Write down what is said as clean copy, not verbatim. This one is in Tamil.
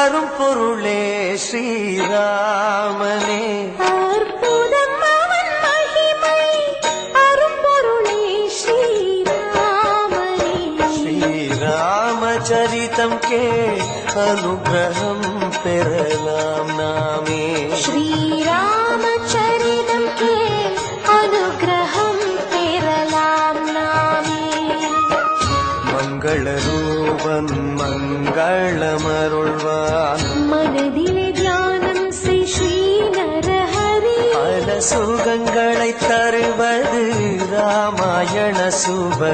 அரும்பொருளே ஸ்ரீராமனே அற்புதம் அவன் மகிமை அரும்பொருளே ஸ்ரீராமனே ஸ்ரீராமச்சரிதம் கே அனுகிரகம் பெறலாம் நாமே ஸ்ரீராமச்சரிதம் கே அனுகிரகம் பெறலாம் நாமே மங்கள ரூபன் மங்களமருள்வான் மனதிலே தியானம் செய் ஸ்ரீ நரஹரி பல சுகங்களை தருவது ராமாயண சுப